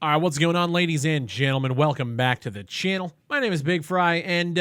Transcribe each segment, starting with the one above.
All right, what's going on, ladies and gentlemen? Welcome back to the channel. My name is Bigfry, and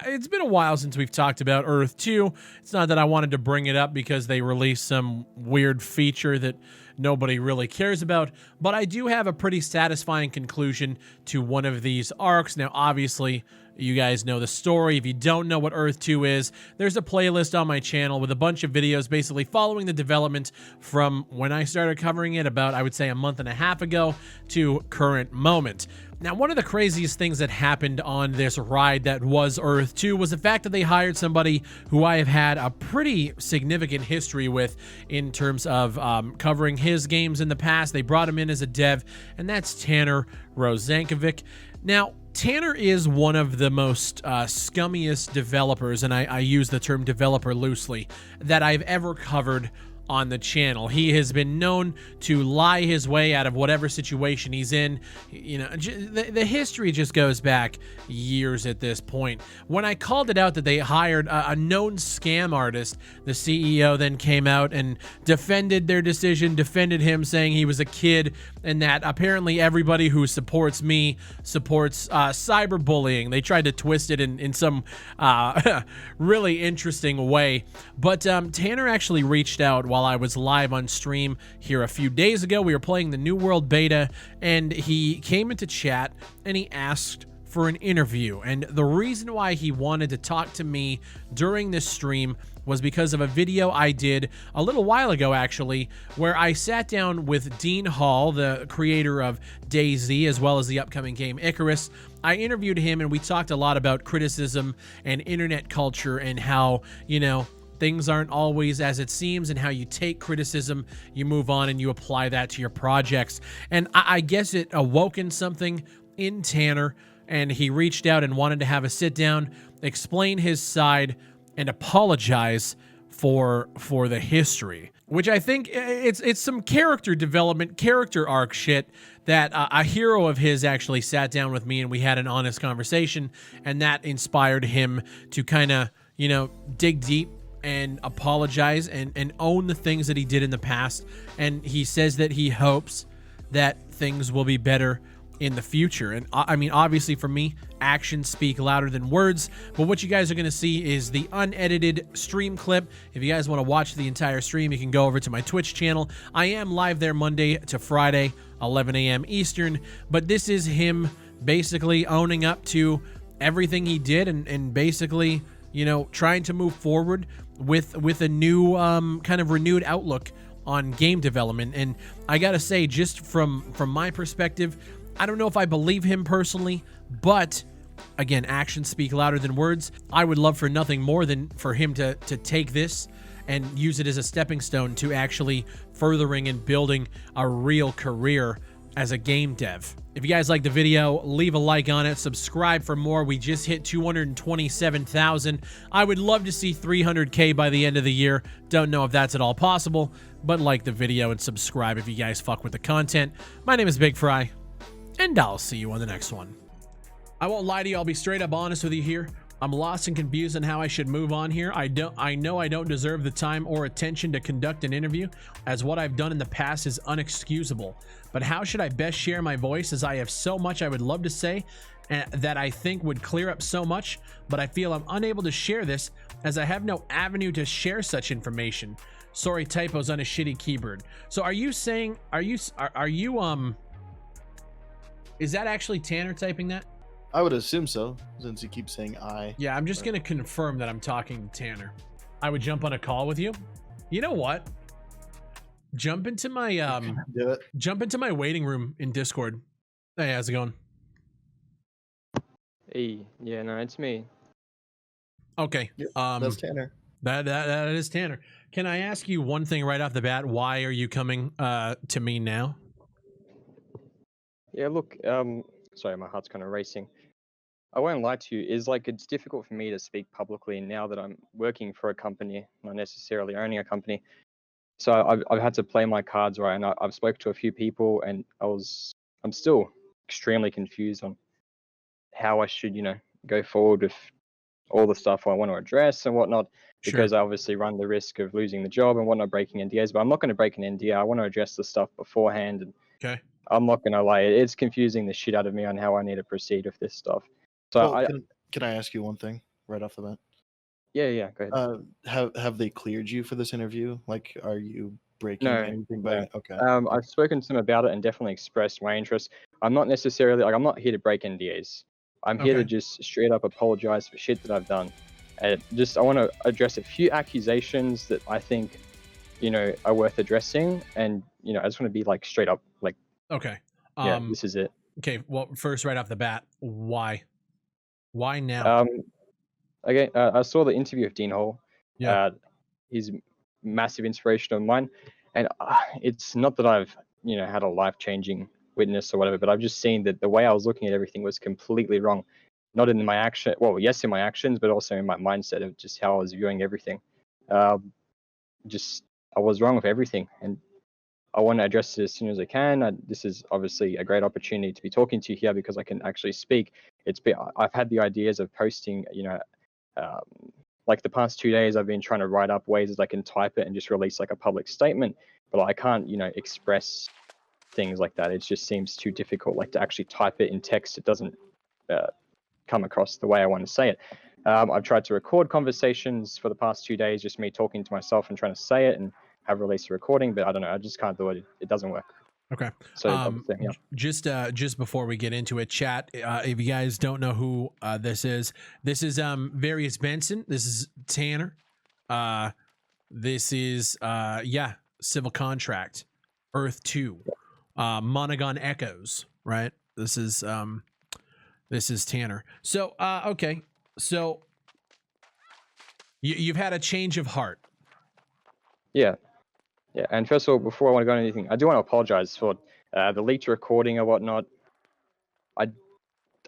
it's been a while since we've talked about Earth 2. It's not that I wanted to bring it up because they released some weird feature that nobody really cares about, but I do have a pretty satisfying conclusion to one of these arcs. Now, obviously, you guys know the story. If you don't know what Earth 2 is, there's a playlist on my channel with a bunch of videos basically following the development from when I started covering it about, I would say, a month and a half ago to current moment. Now, one of the craziest things that happened on this ride that was Earth 2 was the fact that they hired somebody who I have had a pretty significant history with in terms of covering his games in the past. They brought him in as a dev, and that's Tanner Rozankovic. Now, Tanner is one of the most scummiest developers, and I use the term developer loosely, that I've ever covered on the channel. He has been known to lie his way out of whatever situation he's in. You know, the history just goes back years at this point. When I called it out that they hired a known scam artist, the CEO then came out and defended their decision, defended him, saying he was a kid, and that apparently everybody who supports me supports cyberbullying. They tried to twist it in some really interesting way. But Tanner actually reached out while I was live on stream here a few days ago. We were playing the New World beta, and he came into chat and he asked for an interview. And the reason why he wanted to talk to me during this stream was because of a video I did a little while ago, actually, where I sat down with Dean Hall, the creator of DayZ, as well as the upcoming game Icarus. I interviewed him, and we talked a lot about criticism and internet culture and how, you know, things aren't always as it seems, and how you take criticism, you move on, and you apply that to your projects. And I guess it awoken something in Tanner, and he reached out and wanted to have a sit down, explain his side, and apologize for the history, which I think it's some character development, character arc shit that a hero of his actually sat down with me and we had an honest conversation, and that inspired him to kind of, you know, dig deep and apologize and own the things that he did in the past. And he says that he hopes that things will be better in the future. And I mean, obviously for me, actions speak louder than words, but what you guys are going to see is the unedited stream clip. If you guys want to watch the entire stream, you can go over to my Twitch channel. I am live there Monday to Friday, 11 a.m. Eastern, but this is him basically owning up to everything he did and basically, you know, trying to move forward with a new kind of renewed outlook on game development. And I gotta say, just from my perspective, I don't know if I believe him personally, but again, actions speak louder than words. I would love for nothing more than for him to take this and use it as a stepping stone to actually furthering and building a real career as a game dev. If you guys like the video, leave a like on it, subscribe for more. We just hit 227,000. I would love to see 300K by the end of the year. Don't know if that's at all possible, but like the video and subscribe if you guys fuck with the content. My name is Bigfry, and I'll see you on the next one. I won't lie to you, I'll be straight up honest with you here. I'm lost and confused on how I should move on here. I know I don't deserve the time or attention to conduct an interview, as what I've done in the past is unexcusable. But how should I best share my voice, as I have so much I would love to say that I think would clear up so much, but I feel I'm unable to share this as I have no avenue to share such information. Sorry, typos on a shitty keyboard. So are you saying, is that actually Tanner typing that? I would assume so, since you keep saying I. Yeah, I'm just going to confirm that I'm talking to Tanner. I would jump on a call with you. You know what? Jump into my waiting room in Discord. Hey, how's it going? Hey, yeah, no, it's me. Okay. Yep, that's Tanner. That is Tanner. Can I ask you one thing right off the bat? Why are you coming to me now? Yeah, look, sorry, my heart's kind of racing. I won't lie to you, it's difficult for me to speak publicly now that I'm working for a company, not necessarily owning a company. So I've had to play my cards right, and I've spoken to a few people, and I'm still extremely confused on how I should, go forward with all the stuff I want to address and whatnot, because I obviously run the risk of losing the job and whatnot, breaking NDAs. But I'm not going to break an NDA. I want to address the stuff beforehand and I'm not gonna lie, it's confusing the shit out of me on how I need to proceed with this stuff. So Well, can I ask you one thing right off the bat? yeah, go ahead. Have they cleared you for this interview? Like, are you breaking No, anything no. by? Okay. I've spoken to them about it and definitely expressed my interest. I'm not necessarily like I'm not here to break NDAs. I'm here to Okay. just straight up apologize for shit that I've done. And I want to address a few accusations that I think, are worth addressing. And I just want to be like straight up, like, Okay. yeah, this is it. Okay. Well, first, right off the bat, why? Why now? Um, okay, I saw the interview with Dean Hall. Yeah. He's a massive inspiration of mine, and it's not that I've had a life-changing witness or whatever, but I've just seen that the way I was looking at everything was completely wrong. Not in my action, well, yes, in my actions, but also in my mindset of just how I was viewing everything. Just I was wrong with everything, and I want to address it as soon as I can. This is obviously a great opportunity to be talking to you here because I can actually speak. I've had the ideas of posting, um, like the past 2 days, I've been trying to write up ways that I can type it and just release like a public statement, but I can't, express things like that. It just seems too difficult, like to actually type it in text. It doesn't come across the way I want to say it. I've tried to record conversations for the past 2 days, just me talking to myself and trying to say it and have released a recording, but I don't know. I just can't do it. It doesn't work. Okay. So obviously, yeah. Just before we get into it, chat. If you guys don't know who this is Various Benson. This is Tanner. This is Civil Contract, Earth 2, Monogon Echoes. Right. This is Tanner. So okay. So you've had a change of heart. Yeah. And first of all, before I want to go into anything, I do want to apologize for the leaked recording or whatnot.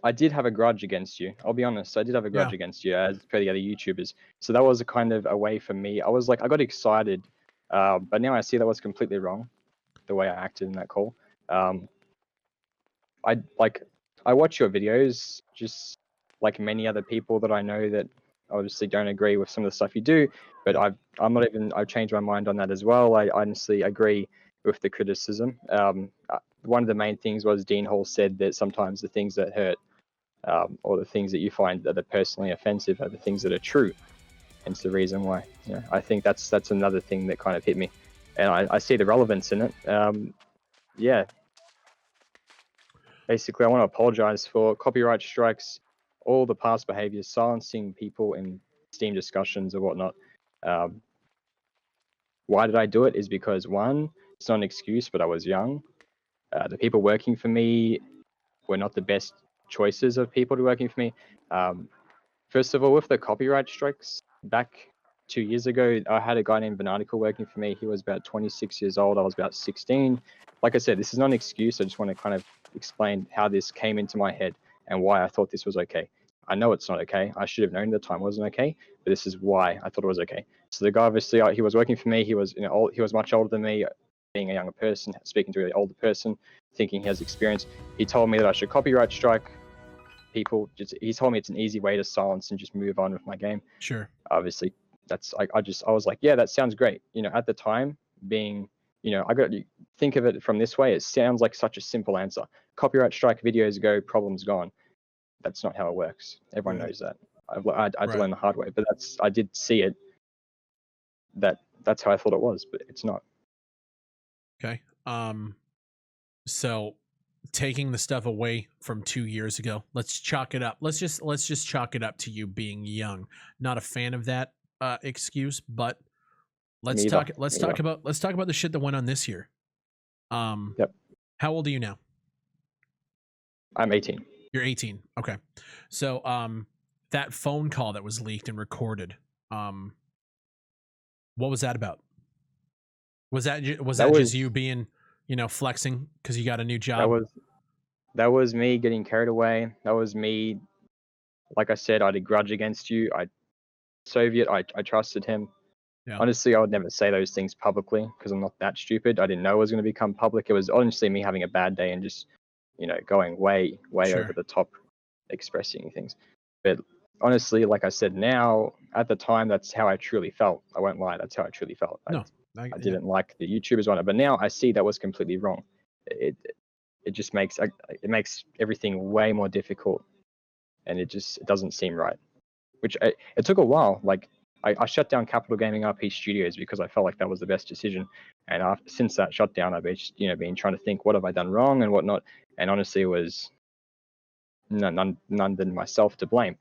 I did have a grudge against you. I'll be honest. I did have a grudge against you, as per the other YouTubers. So that was a kind of a way for me. I was like, I got excited, but now I see that was completely wrong, the way I acted in that call. I watch your videos, just like many other people that I know that obviously don't agree with some of the stuff you do. But I've changed my mind on that as well. I honestly agree with the criticism. One of the main things was Dean Hall said that sometimes the things that hurt, or the things that you find that are personally offensive, are the things that are true. Hence the reason why. I think that's another thing that kind of hit me, and I see the relevance in it. Basically, I want to apologize for copyright strikes, all the past behaviors, silencing people in Steam discussions or whatnot. Why did I do it? Is because one, it's not an excuse, but I was young. The people working for me were not the best choices of people to working for me. First of all, with the copyright strikes, back 2 years ago, I had a guy named Bananical working for me. He was about 26 years old. I was about 16. Like I said, this is not an excuse. I just want to kind of explain how this came into my head and why I thought this was okay. I know it's not okay. I should have known the time wasn't okay, but this is why I thought it was okay. So the guy, obviously, he was working for me. He was, he was much older than me. Being a younger person, speaking to an older person, thinking he has experience, he told me that I should copyright strike people. He told me it's an easy way to silence and just move on with my game. Sure. Obviously, that's I was like, yeah, that sounds great. At the time, being, I got to think of it from this way. It sounds like such a simple answer. Copyright strike, videos go, problems gone. That's not how it works. Everyone knows that. I had to learn the hard way, but I did see it. That's how I thought it was, but it's not. Okay. So taking the stuff away from 2 years ago, let's chalk it up. Let's just chalk it up to you being young. Not a fan of that excuse, but let's talk about the shit that went on this year. Yep. How old are you now? I'm 18. You're 18. Okay. So that phone call that was leaked and recorded, what was that about? Was that just you being, flexing because you got a new job? That was me getting carried away. That was me. Like I said, I had a grudge against you. I trusted him. Yeah. Honestly, I would never say those things publicly because I'm not that stupid. I didn't know it was going to become public. It was honestly me having a bad day and just, going way Sure. over the top, expressing things. But honestly, like I said, now at the time, that's how I truly felt. I won't lie. That's how I truly felt. I didn't like the YouTubers on it, but now I see that was completely wrong. it just makes everything way more difficult, and it doesn't seem right. Which it took a while. Like I shut down Capital Gaming RP Studios because I felt like that was the best decision. And since that shutdown, I've been trying to think, what have I done wrong and whatnot. And honestly, it was none than myself to blame.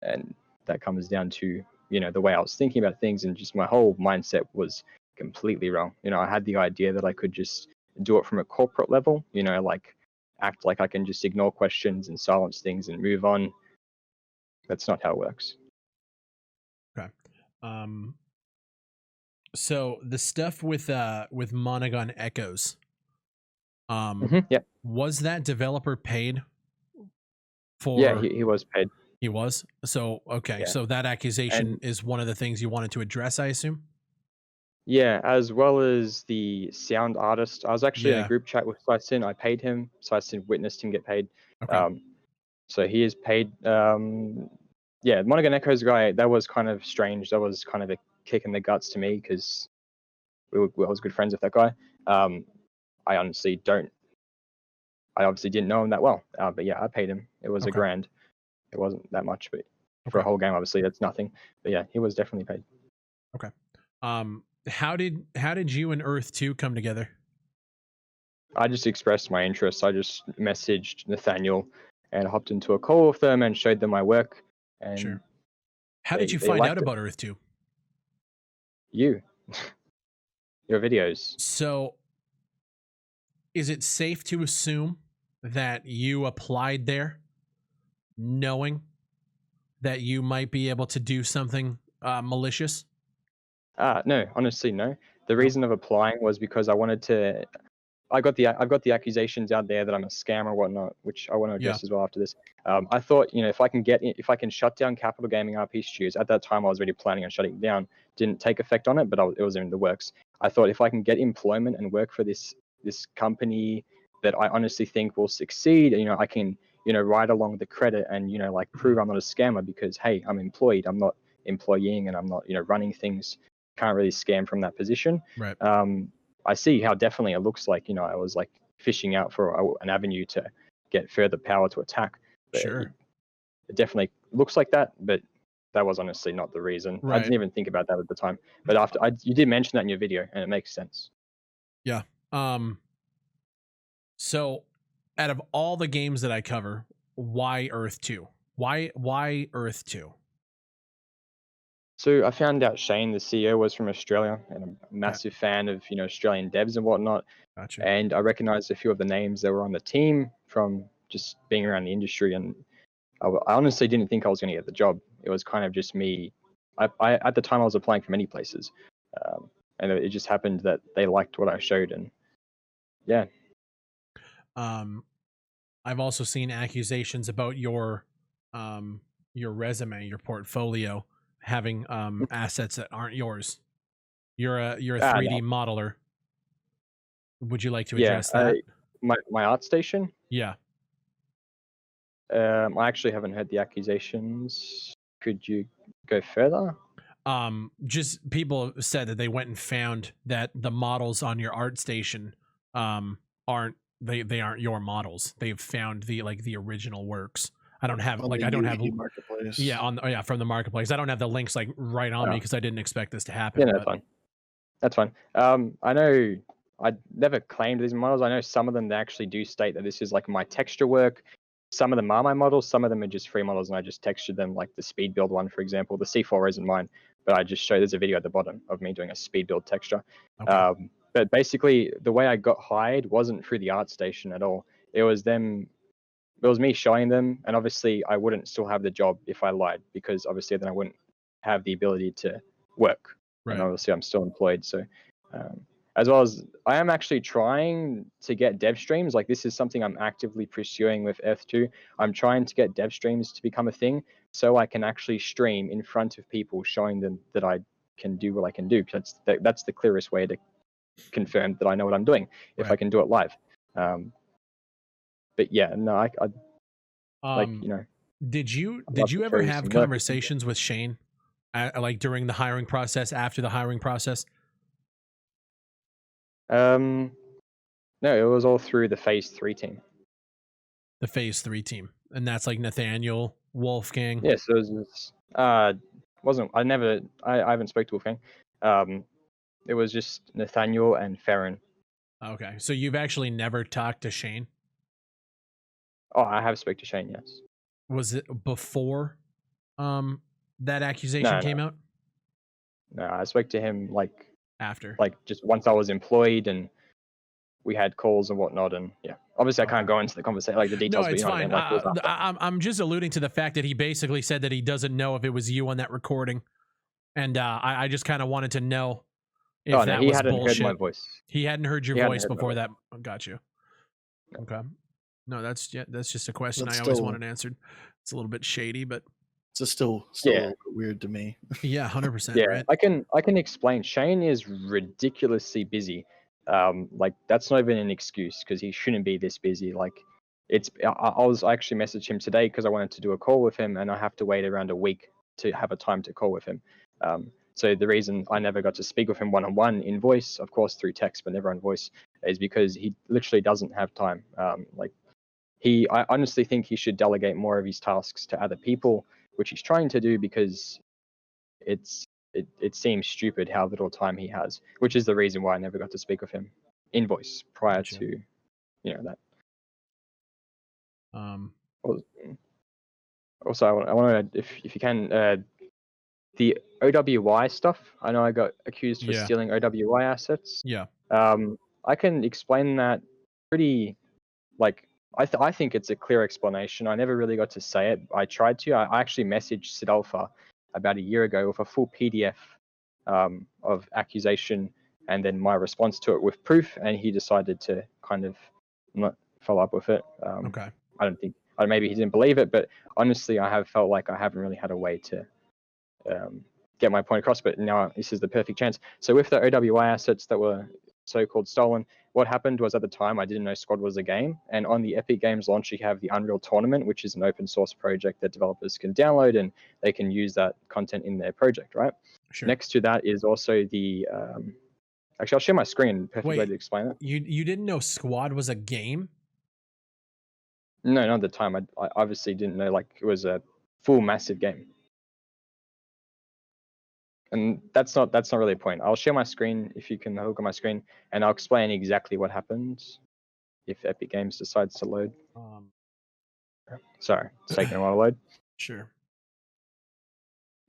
And that comes down to the way I was thinking about things, and just my whole mindset was completely wrong. I had the idea that I could just do it from a corporate level. Like act like I can just ignore questions and silence things and move on. That's not how it works. Okay. So the stuff with Monogon Echoes, Yeah. was that developer paid for? Yeah, he was paid. He was. So okay, Yeah. so that accusation is one of the things you wanted to address, I assume. Yeah, as well as the sound artist. I was actually in Yeah. a group chat with Saisin. I paid him. Saisin witnessed him get paid. Okay. So he is paid. Yeah, Monaghan Echoes guy, that was kind of strange. That was kind of a kick in the guts to me because I was good friends with that guy. I obviously didn't know him that well. But yeah, I paid him. It was Okay. $1,000. It wasn't that much, but for a whole game, obviously, that's nothing. But yeah, he was definitely paid. Okay. How did you and Earth 2 come together? I just expressed my interest. I just messaged Nathaniel and hopped into a call with them and showed them my work. And Sure. How did you find out about Earth 2? You. Your videos. So is it safe to assume that you applied there knowing that you might be able to do something malicious? No, honestly, no. The reason of applying was because I wanted to. I've got the accusations out there that I'm a scam or whatnot, which I want to address as well after this. I thought, if I can shut down Capital Gaming RP Studios. At that time, I was already planning on shutting it down. Didn't take effect on it, but it was in the works. I thought if I can get employment and work for this company that I honestly think will succeed, I can ride along the credit and like prove I'm not a scammer because hey, I'm employed. I'm not employing and I'm not running things. Can't really scam from that position. Right. I see how definitely it looks like, I was like fishing out for an avenue to get further power to attack. But Sure. It definitely looks like that, but that was honestly not the reason. Right. I didn't even think about that at the time. But you did mention that in your video, and it makes sense. Yeah. So out of all the games that I cover, why Earth 2? Why Earth 2? So I found out Shane, the CEO, was from Australia, and I'm a massive fan of Australian devs and whatnot. Gotcha. And I recognized a few of the names that were on the team from just being around the industry. And I honestly didn't think I was going to get the job. It was kind of just me. I at the time I was applying for many places, and it just happened that they liked what I showed, and yeah. I've also seen accusations about your resume, your portfolio having assets that aren't yours. You're a 3D modeler. Would you like to address that? My art station? Yeah. I actually haven't heard the accusations. Could you go further? Just people said that they went and found that the models on your art station aren't your models. They've found the original works. I don't have marketplace. Yeah, from the marketplace. I don't have the links right on me because I didn't expect this to happen. Yeah, that's fine. I know I never claimed these models. I know some of them they actually do state that this is like my texture work. Some of them are my models. Some of them are just free models, and I just textured them. Like the speed build one, for example. The C4 isn't mine, but I just show there's a video at the bottom of me doing a speed build texture. Okay. But basically, the way I got hired wasn't through the art station at all. It was them. It was me showing them, and obviously I wouldn't still have the job if I lied, because obviously then I wouldn't have the ability to work. Right. And obviously I'm still employed. So as well as I am actually trying to get dev streams. Like this is something I'm actively pursuing with F2. I'm trying to get dev streams to become a thing so I can actually stream in front of people, showing them that I can do what I can do. That's the clearest way to confirm that I know what I'm doing if I can do it live. But yeah, no, I like Did you ever have conversations with Shane, like during the hiring process, after the hiring process? No, it was all through the Phase 3 team. The Phase 3 team, and that's like Nathaniel, Wolfgang. Yes, it was. Wasn't I never? I haven't spoke to Wolfgang. It was just Nathaniel and Farron. Okay, so you've actually never talked to Shane? Oh, I have spoke to Shane. Yes. Was it before that accusation No, came out? no, I spoke to him After. just once I was employed, and we had calls and whatnot. And yeah, obviously I can't go into the conversation like the details. No, but it's you know fine. what I mean? Like, it was after. I'm just alluding to the fact that he basically said that he doesn't know if it was you on that recording, and I just kind of wanted to know if Oh no, that he was hadn't heard my bullshit. voice. He hadn't heard your He hadn't voice heard my before voice. that. Got you. No. Okay. No, that's just a question That's I always still- wanted answered. It's a little bit shady, but It's just still Yeah. a little bit weird to me. yeah, 100%. Yeah, Right. I can explain. Shane is ridiculously busy. Like that's not even an excuse because he shouldn't be this busy. Like I actually messaged him today because I wanted to do a call with him, and I have to wait around a week to have a time to call with him. So the reason I never got to speak with him one-on-one in voice, of course through text, but never on voice, is because he literally doesn't have time. I honestly think he should delegate more of his tasks to other people, which he's trying to do because it seems stupid how little time he has, which is the reason why I never got to speak with him in voice prior Gotcha. to, that. Also, I want to, if you can, the OWI stuff. I know I got accused for Yeah. stealing OWI assets. Yeah. I can explain that pretty, I think it's a clear explanation. I never really got to say it. I tried to. I actually messaged Sid Alpha about a year ago with a full PDF of accusation and then my response to it with proof, and he decided to kind of not follow up with it. Okay. I don't think, maybe he didn't believe it, but honestly, I have felt like I haven't really had a way to get my point across, but now this is the perfect chance. So with the OWI assets that were so-called stolen, what happened was at the time I didn't know Squad was a game, and on the Epic Games launch you have the Unreal Tournament, which is an open source project that developers can download and they can use that content in their project, right? Sure. Next to that is also the actually I'll share my screen, perfect way to explain it. You didn't know Squad was a game? No, not at the time. I obviously didn't know like it was a full massive game. And that's not really a point. I'll share my screen if you can look at my screen, and I'll explain exactly what happens if Epic Games decides to load. Sorry, it's taking a while to load. Sure.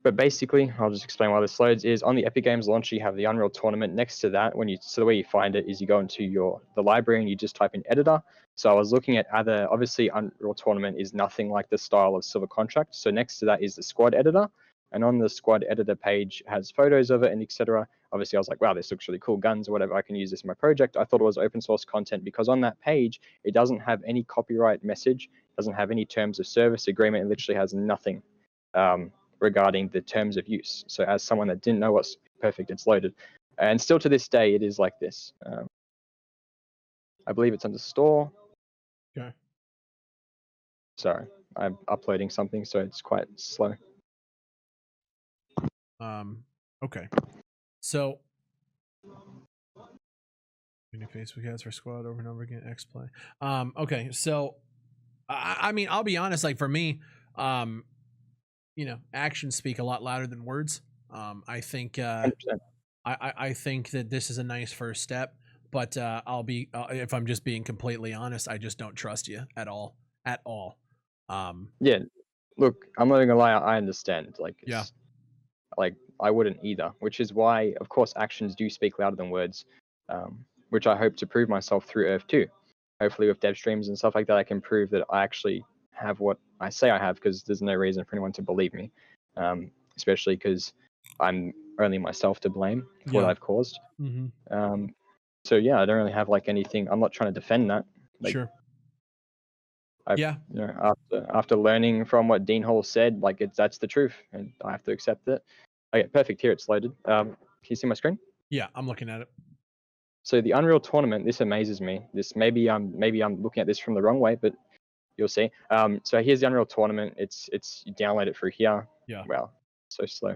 But basically, I'll just explain why this loads. Is on the Epic Games launch, you have the Unreal Tournament. Next to that, so the way you find it is you go into the library and you just type in editor. So I was looking at obviously Unreal Tournament is nothing like the style of Silver Contract. So next to that is the Squad editor. And on the Squad editor page has photos of it and etc. Obviously, I was like, wow, this looks really cool, guns or whatever. I can use this in my project. I thought it was open source content because on that page, it doesn't have any copyright message, doesn't have any terms of service agreement. It literally has nothing regarding the terms of use. So as someone that didn't know what's perfect, it's loaded. And still to this day, it is like this. I believe it's under store. Okay. Sorry, I'm uploading something, so it's quite slow. Okay. So many Facebook ads for Squad over and over again. X-Play. Okay. So I mean, I'll be honest, like for me, actions speak a lot louder than words. I think 100%. I think that this is a nice first step, but I'll be if I'm just being completely honest, I just don't trust you at all. Yeah, look, I'm not gonna lie, I understand. Yeah. Like I wouldn't either, which is why, of course, actions do speak louder than words, which I hope to prove myself through Earth 2. Hopefully, with dev streams and stuff like that, I can prove that I actually have what I say I have, because there's no reason for anyone to believe me, especially because I'm only myself to blame for what I've caused. Mm-hmm. So yeah, I don't really have like anything. I'm not trying to defend that. Sure. After learning from what Dean Hall said, that's the truth, and I have to accept it. Okay, perfect. Here it's loaded. Can you see my screen? Yeah, I'm looking at it. So the Unreal Tournament, this amazes me. This maybe I'm looking at this from the wrong way, but you'll see. So here's the Unreal Tournament. It's you download it through here. Yeah. Wow, so slow.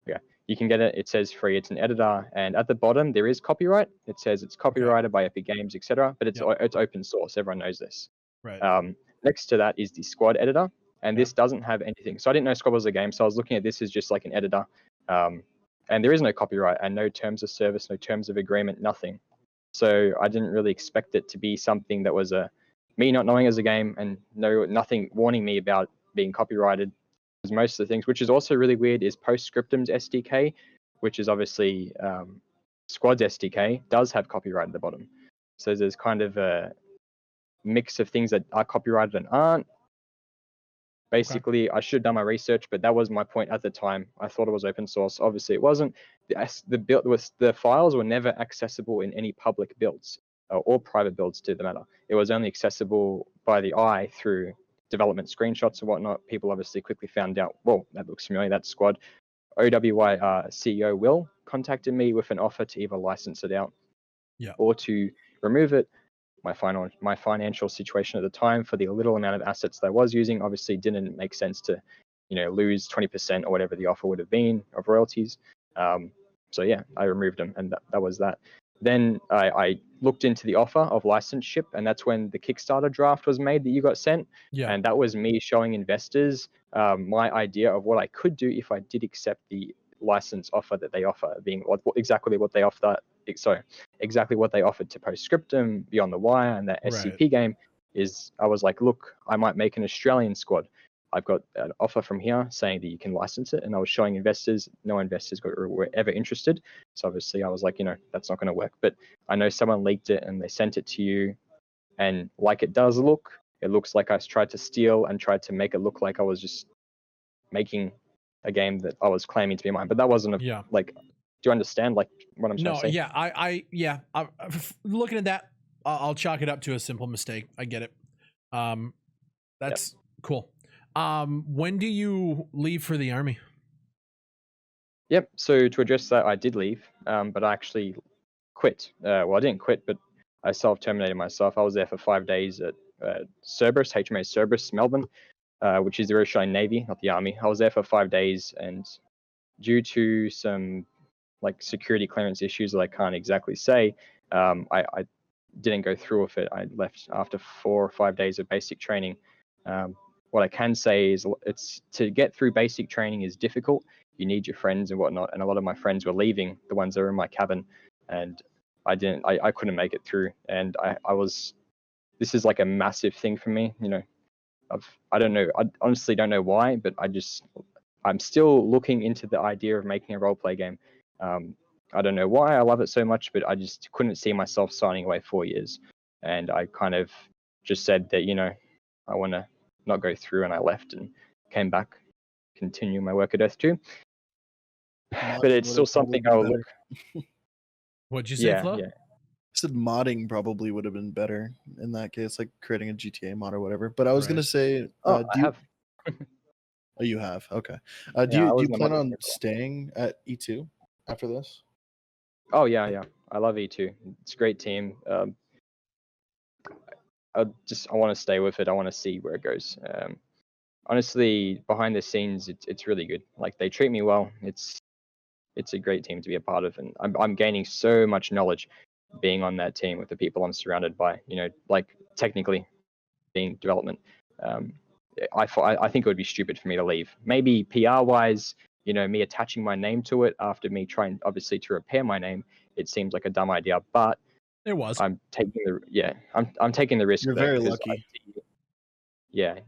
Yeah, You can get it. It says free. It's an editor, and at the bottom there is copyright. It says it's copyrighted by Epic Games, etc. But it's open source. Everyone knows this. Right. Next to that is the Squad editor, and Yeah. this doesn't have anything. So I didn't know Squad was a game, so I was looking at this as just like an editor, and there is no copyright and no terms of service, no terms of agreement, nothing. So I didn't really expect it to be something that was me not knowing as a game and nothing warning me about being copyrighted. Because most of the things, which is also really weird, is Postscriptum's SDK, which is obviously Squad's SDK, does have copyright at the bottom. So there's kind of a mix of things that are copyrighted and aren't. Basically, I should have done my research, but that was my point at the time. I thought it was open source. Obviously, it wasn't. The files were never accessible in any public builds or private builds, to the matter. It was only accessible by the eye through development screenshots and whatnot. People obviously quickly found out, well, that looks familiar, that's Squad. OWY CEO Will contacted me with an offer to either license it out or to remove it. My financial situation at the time, for the little amount of assets that I was using, obviously didn't make sense to, lose 20% or whatever the offer would have been of royalties. So yeah, I removed them, and that was that. Then I looked into the offer of licenseship, and that's when the Kickstarter draft was made that you got sent. Yeah. And that was me showing investors my idea of what I could do if I did accept the license offer that they offer, being exactly what they offer. Exactly what they offered to Postscriptum, Beyond the Wire, and that SCP game is, I was like, look, I might make an Australian Squad. I've got an offer from here saying that you can license it, and I was showing investors. No investors were ever interested. So obviously I was like, that's not going to work. But I know someone leaked it and they sent it to you, and like it does look, it looks like I tried to steal and tried to make it look like I was just making a game that I was claiming to be mine. But that wasn't like, do you understand like what I'm trying to say? Yeah, I'm looking at that, I'll chalk it up to a simple mistake. I get it. That's cool. When do you leave for the army? Yep. So to address that, I did leave, but I actually quit. Well, I didn't quit, but I self-terminated myself. I was there for 5 days at Cerberus, HMA Cerberus, Melbourne, which is the Australian Navy, not the Army. I was there for 5 days, and due to some like security clearance issues that I can't exactly say, I didn't go through with it. I left after 4 or 5 days of basic training. What I can say is it's to get through basic training is difficult. You need your friends and whatnot, and a lot of my friends were leaving, the ones that were in my cabin, and I couldn't make it through. And this is like a massive thing for me. I don't know. I honestly don't know why, but I'm still looking into the idea of making a role play game. I don't know why I love it so much, but I just couldn't see myself signing away 4 years. And I kind of just said that, I want to not go through, and I left and came back, continue my work at Earth 2. But it's still something I'll look. What'd you say, Flo? Yeah. I said modding probably would have been better in that case, like creating a GTA mod or whatever. But I was gonna say, I have. Oh, you have? Okay. Yeah, Do you plan on staying at E2 after this? Oh yeah. I love E2. It's a great team. I want to stay with it. I want to see where it goes. Honestly, behind the scenes, it's really good. Like, they treat me well. It's a great team to be a part of, and I'm gaining so much knowledge being on that team with the people I'm surrounded by. Like technically being development. I think it would be stupid for me to leave. Maybe PR wise, me attaching my name to it after me trying obviously to repair my name, it seems like a dumb idea. But it was. I'm taking the risk. You're very lucky. Yeah.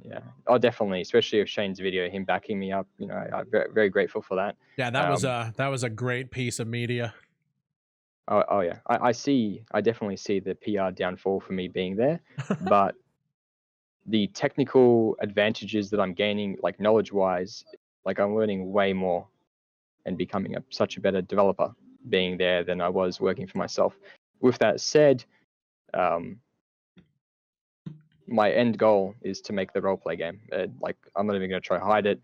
Oh, definitely. Especially with Shane's video, him backing me up. I'm very, very grateful for that. Yeah, that was a great piece of media. Oh yeah. I definitely see the PR downfall for me being there, but the technical advantages that I'm gaining, like knowledge-wise, like I'm learning way more and becoming such a better developer being there than I was working for myself. With that said, my end goal is to make the roleplay game. Like, I'm not even going to try to hide it.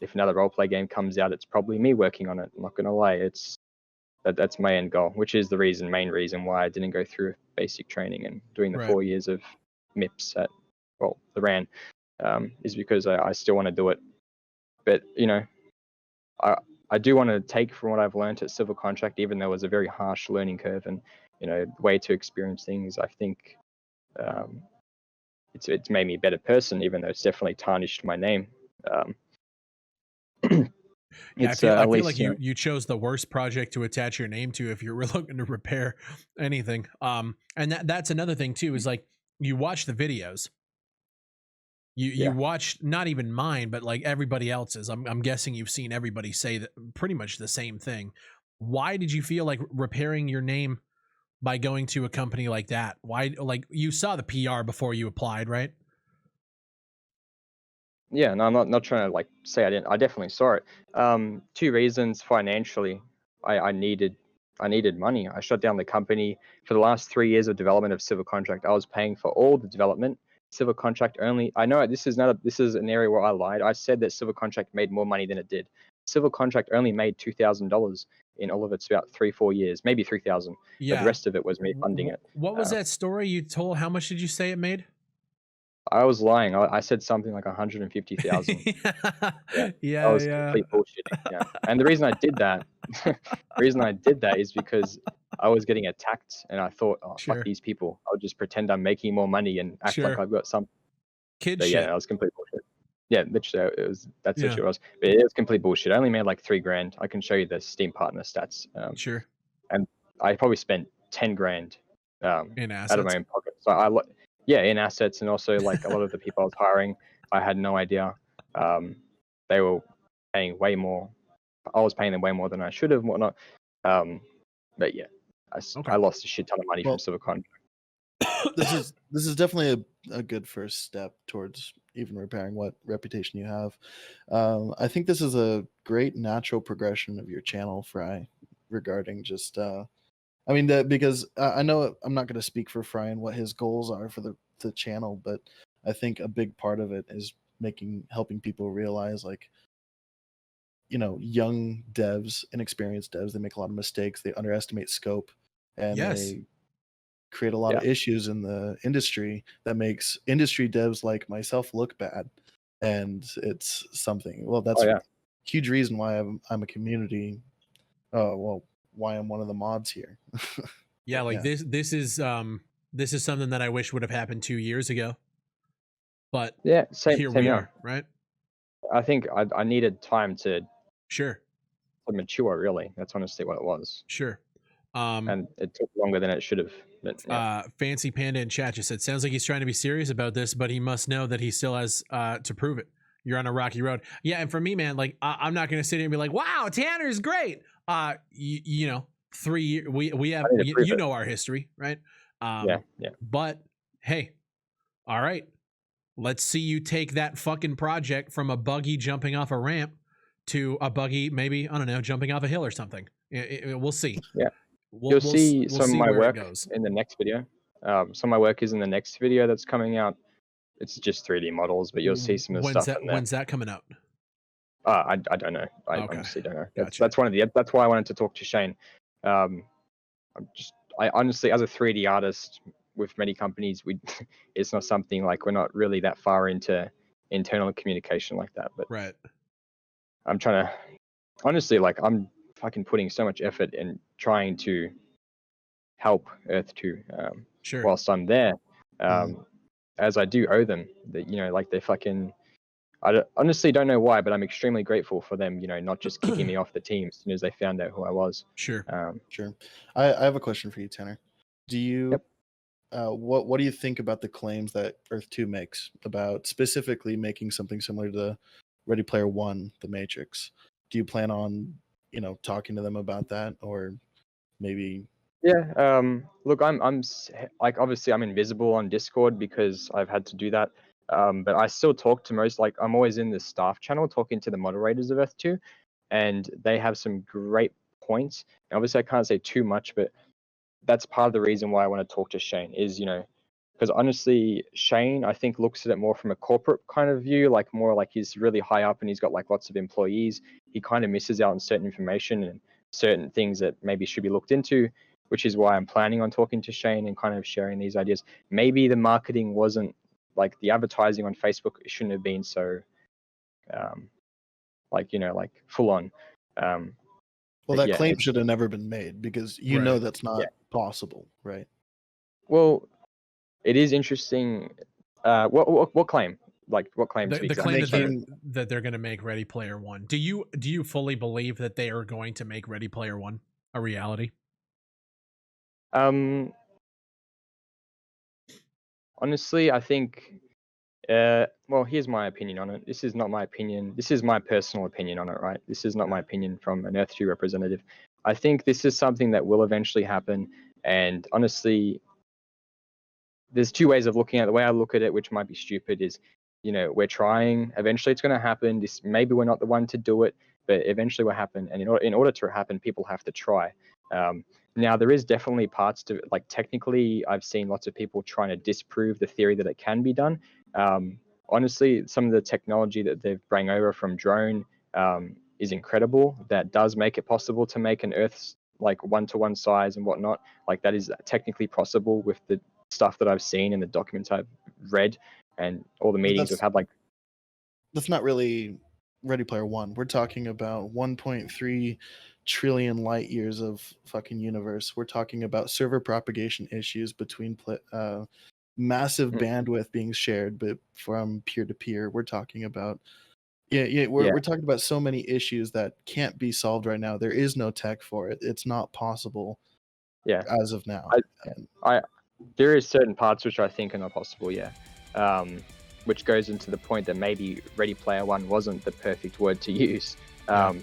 If another roleplay game comes out, it's probably me working on it. I'm not going to lie. That's my end goal, which is the main reason why I didn't go through basic training and doing the 4 years of MIPS at the RAN, is because I still want to do it. But I do want to take from what I've learned at Civil Contract, even though it was a very harsh learning curve and way to experience things. I think it's made me a better person, even though it's definitely tarnished my name. Yeah, It's I at feel least like you chose the worst project to attach your name to if you're looking to repair anything. And that's another thing too, is like you watch the videos. You watch not even mine, but like everybody else's. I'm guessing you've seen everybody say that pretty much the same thing. Why did you feel like repairing your name by going to a company like that? Why, like, you saw the PR before you applied, right? Yeah, no, I'm not trying to like say I didn't. I definitely saw it. Two reasons: financially, I needed money. I shut down the company for the last 3 years of development of Civil Contract. I was paying for all the development. Civil Contract only. I know this is an area where I lied. I said that Civil Contract made more money than it did. Civil Contract only made $2,000 in all of its about 3-4 years, maybe 3,000. But the Yeah. rest of it was me funding it. What was that story you told? How much did you say it made? I was lying. I said something like 150,000. Yeah, that Yeah, was yeah. complete bullshitting. Yeah, and the reason I did that, is because I was getting attacked, and I thought, oh fuck Sure. these people. I'll just pretend I'm making more money and act like Sure. I've got some. Kid But yeah, shit. that was complete bullshit. Yeah, literally, that's Yeah. literally what it was. But it was complete bullshit. I only made like $3,000. I can show you the Steam partner stats. Sure. And I probably spent 10 grand In out of my assets. own pocket. So yeah, in assets, and also like a lot of the people I was hiring, I had no idea. They were paying way more. I was paying them way more than I should have and whatnot. But yeah, Okay. I lost a shit ton of money from Civil Contract. This is definitely a good first step towards even repairing what reputation you have. I think this is a great natural progression of your channel, Fry, regarding just I mean that because I know I'm not going to speak for Fry and what his goals are for the channel, but I think a big part of it is helping people realize, like, young devs, inexperienced devs, they make a lot of mistakes, they underestimate scope, and Yes. they create a lot of issues in the industry that makes industry devs like myself look bad. And it's something, well, that's a huge reason why I'm a community, why I'm one of the mods here. Yeah, like this is something that I wish would have happened 2 years ago. But yeah, same here we here. are, right? I think I needed time to Sure. mature, really. That's honestly what it was. Sure. And it took longer than it should have. But, yeah. Fancy Panda in chat just said, sounds like he's trying to be serious about this, but he must know that he still has to prove it. You're on a rocky road. Yeah, and for me, man, like I'm not going to sit here and be like, wow, Tanner's great. 3 years, we have, you know, our history, right? Yeah. But hey, all right, let's see you take that fucking project from a buggy jumping off a ramp to a buggy, maybe, I don't know, jumping off a hill or something. We'll see. Yeah. We'll see some of my work goes. in the next video. Some of my work is in the next video that's coming out. It's just 3D models, but you'll see some of the stuff in there. When's that coming out? I don't know. I honestly don't know. Gotcha. That's why I wanted to talk to Shane. I honestly, as a 3D artist with many companies, it's not something like, we're not really that far into internal communication like that. But right, I'm trying to, honestly, like, I'm fucking putting so much effort in trying to help Earth 2 sure, whilst I'm there, as I do owe them. That, like, they fucking, honestly don't know why, but I'm extremely grateful for them, not just kicking me off the team as soon as they found out who I was. Sure. Sure. I have a question for you, Tanner. Do you what do you think about the claims that Earth 2 makes about specifically making something similar to Ready Player One, The Matrix? Do you plan on, talking to them about that, or maybe? Yeah. Look, I'm like, obviously I'm invisible on Discord because I've had to do that. But I still talk to most, like, I'm always in the staff channel talking to the moderators of Earth 2, and they have some great points. And obviously I can't say too much, but that's part of the reason why I want to talk to Shane is, because honestly, Shane, I think, looks at it more from a corporate kind of view, like more like he's really high up and he's got like lots of employees. He kind of misses out on certain information and certain things that maybe should be looked into, which is why I'm planning on talking to Shane and kind of sharing these ideas. Maybe the marketing wasn't, like, the advertising on Facebook shouldn't have been so, like, like full on. Well, but that yeah, claim it's should have never been made because you know Right. that's yeah. not possible, right? Well, it is interesting. What claim? Like what claim to be The exact? claim Making that they're going to make Ready Player One. Do you fully believe that they are going to make Ready Player One a reality? Honestly, I think. Well, here's my opinion on it. This is not my opinion. This is my personal opinion on it, right? This is not my opinion from an Earth 2 representative. I think this is something that will eventually happen. And honestly, there's two ways of looking at it. The way I look at it, which might be stupid, is, we're trying. Eventually, it's going to happen. Maybe we're not the one to do it, but eventually will happen. And in order to happen, people have to try. Now, there is definitely parts to, like, technically, I've seen lots of people trying to disprove the theory that it can be done. Honestly, some of the technology that they've bring over from drone is incredible. That does make it possible to make an Earth's like one-to-one size and whatnot. Like, that is technically possible with the stuff that I've seen in the documents I've read and all the but meetings we've had. Like, that's not really Ready Player One. We're talking about 1.3 trillion light years of fucking universe. We're talking about server propagation issues between massive Mm. bandwidth being shared, but from peer to peer. We're talking about Yeah. we're talking about so many issues that can't be solved right now. There is no tech for it. It's not possible Yeah. as of now. There is certain parts which I think are not possible. Yeah. Which goes into the point that maybe Ready Player One wasn't the perfect word to use. But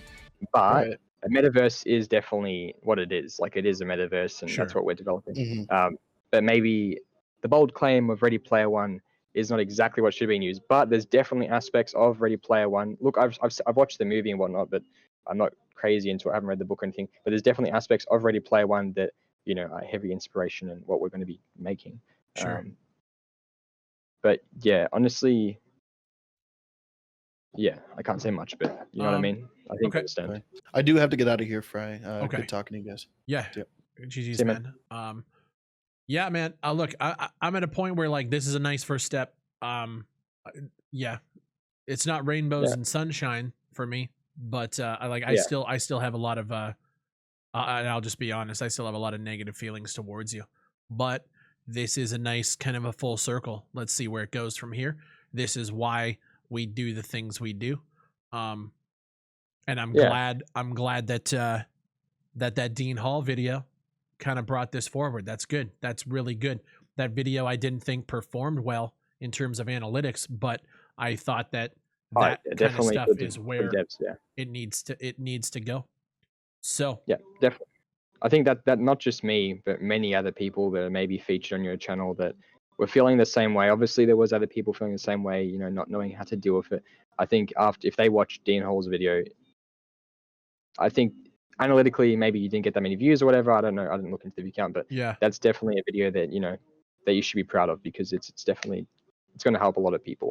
Right. a metaverse is definitely what it is. Like, it is a metaverse, and Sure. that's what we're developing. Mhm. But maybe the bold claim of Ready Player One is not exactly what should have been used. But there's definitely aspects of Ready Player One. Look, I've watched the movie and whatnot, but I'm not crazy into it. I haven't read the book or anything. But there's definitely aspects of Ready Player One that are heavy inspiration in what we're going to be making. Sure. But yeah, honestly, yeah, I can't say much, but you know what I mean? I think okay. I understand. Okay. I do have to get out of here, Fry. Okay. Good talking to you guys. Yeah. Yep. GG's, See you, man. Yeah, man. Look, I'm at a point where, like, this is a nice first step. Yeah, it's not rainbows Yeah. and sunshine for me, but I Yeah. still have a lot of and I'll just be honest, I still have a lot of negative feelings towards you. But this is a nice kind of a full circle. Let's see where it goes from here. This is why we do the things we do. And I'm Yeah. glad that that Dean Hall video kind of brought this forward. That's good. That's really good. That video I didn't think performed well in terms of analytics, but I thought that that kind of definitely stuff good is for where devs. Yeah. it needs to go. So Yeah, definitely. I think that not just me, but many other people that are maybe featured on your channel that were feeling the same way. Obviously, there was other people feeling the same way, not knowing how to deal with it. I think if they watched Dean Hall's video, I think analytically maybe you didn't get that many views or whatever. I don't know. I didn't look into the view count, but yeah, that's definitely a video that that you should be proud of, because it's definitely going to help a lot of people.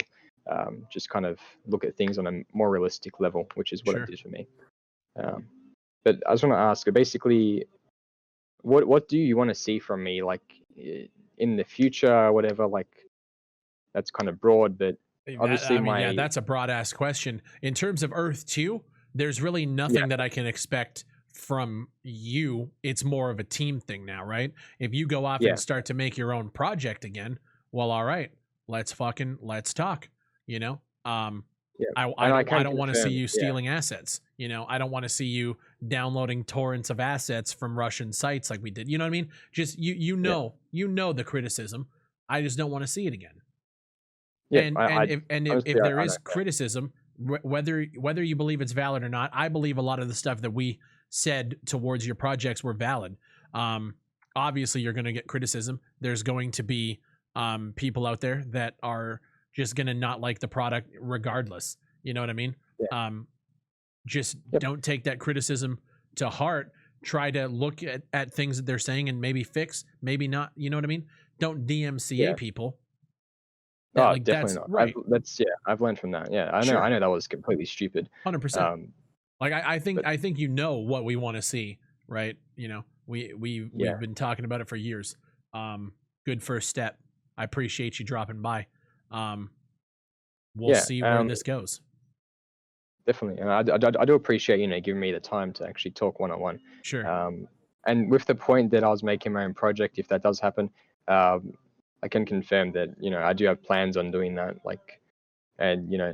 Just kind of look at things on a more realistic level, which is what sure. it did for me. But I just want to ask, basically, what do you want to see from me, like, in the future or whatever? Like, that's kind of broad, but obviously that's a broad ass question. In terms of Earth 2, there's really nothing that I can expect from you. It's more of a team thing now, right? If you go off and start to make your own project again, well, all right, let's talk, you know? I don't want to see you stealing assets. I don't want to see you downloading torrents of assets from Russian sites like we did. You know what I mean? Just you know the criticism. I just don't want to see it again. Yeah, And if there is criticism, whether you believe it's valid or not, I believe a lot of the stuff that we said towards your projects were valid. Obviously, you're going to get criticism. There's going to be people out there that are just going to not like the product regardless. You know what I mean? Yeah. Just don't take that criticism to heart. Try to look at things that they're saying and maybe fix, maybe not. You know what I mean? Don't DMCA people. Like, definitely not. Right. I've learned from that. Yeah, I know that was completely stupid. 100%. Like, I think what we want to see, right? We've been talking about it for years. Good first step. I appreciate you dropping by. We'll see where this goes. definitely. And I do appreciate, you know, giving me the time to actually talk one-on-one. Sure. And with the point that I was making my own project, if that does happen, I can confirm that, you know, I do have plans on doing that. Like, and, you know,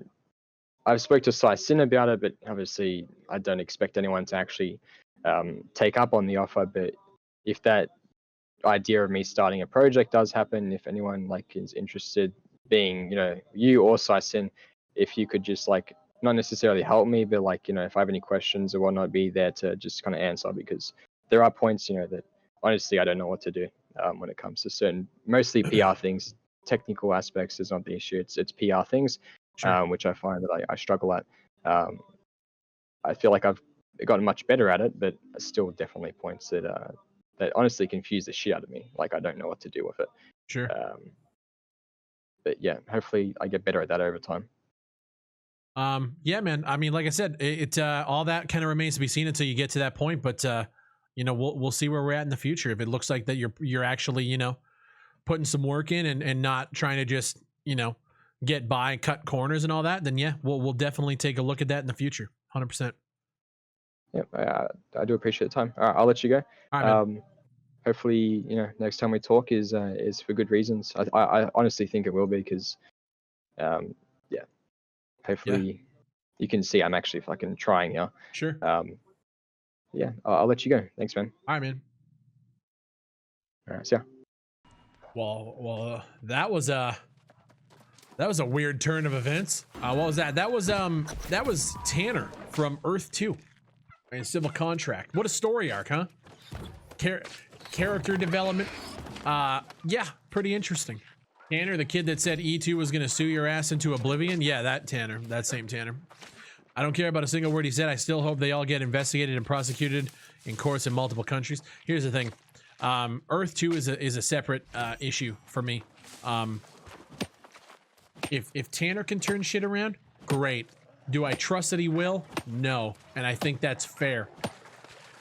I've spoke to Sai Sin about it, but obviously I don't expect anyone to actually take up on the offer. But if that idea of me starting a project does happen, if anyone like is interested, being, you know, you or Sai Sin, if you could just like not necessarily help me, but like, you know, if I have any questions or whatnot, be there to just kind of answer, because there are points, you know, that honestly I don't know what to do when it comes to certain, mostly PR things. Technical aspects is not the issue. It's PR things, Sure. which I find that I struggle at. I feel like I've gotten much better at it, but still definitely points that that honestly confuse the shit out of me. Like I don't know what to do with it. Sure. But yeah, hopefully I get better at that over time. Yeah, man. I mean, like I said, all that kind of remains to be seen until you get to that point. But you know, we'll see where we're at in the future. If it looks like that you're actually, you know, putting some work in and not trying to just, you know, get by, cut corners and all that, then yeah, we'll definitely take a look at that in the future. 100%. Yeah, I do appreciate the time. All right, I'll let you go. All right, man. Hopefully, you know, next time we talk is for good reasons. I honestly think it will be, because yeah, hopefully you can see I'm actually fucking trying now. Sure. Yeah, I'll let you go. Thanks, man. All right, man. All right, see ya. Well, that was a weird turn of events. What was that? That was Tanner from Earth 2 and Civil Contract. What a story arc, huh? Character development. Yeah, pretty interesting. Tanner, the kid that said E2 was gonna sue your ass into oblivion. Yeah, that Tanner, that same Tanner. I don't care about a single word he said. I still hope they all get investigated and prosecuted in courts in multiple countries. Here's the thing. Earth 2 is a separate issue for me. If Tanner can turn shit around, great. Do I trust that he will? No. And I think that's fair.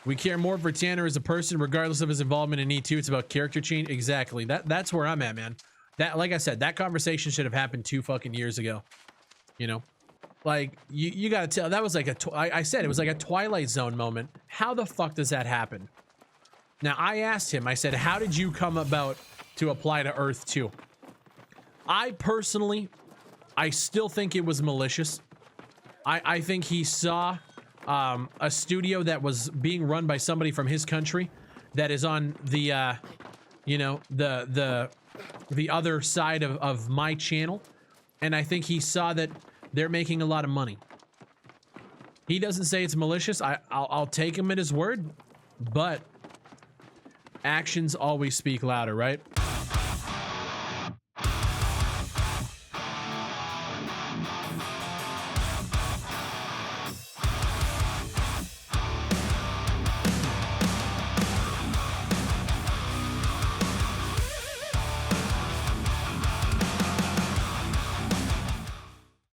We care more for Tanner as a person, regardless of his involvement in E2. It's about character change. Exactly. That's where I'm at, man. That, like I said, that conversation should have happened 2 fucking years ago. You know? Like, you gotta tell, that was like I said, it was like a Twilight Zone moment. How the fuck does that happen? Now, I asked him, I said, how did you come about to apply to Earth 2? I personally, I still think it was malicious. I think he saw a studio that was being run by somebody from his country that is on the, you know, the other side of my channel. And I think he saw that they're making a lot of money. He doesn't say it's malicious. I'll take him at his word, but actions always speak louder, right?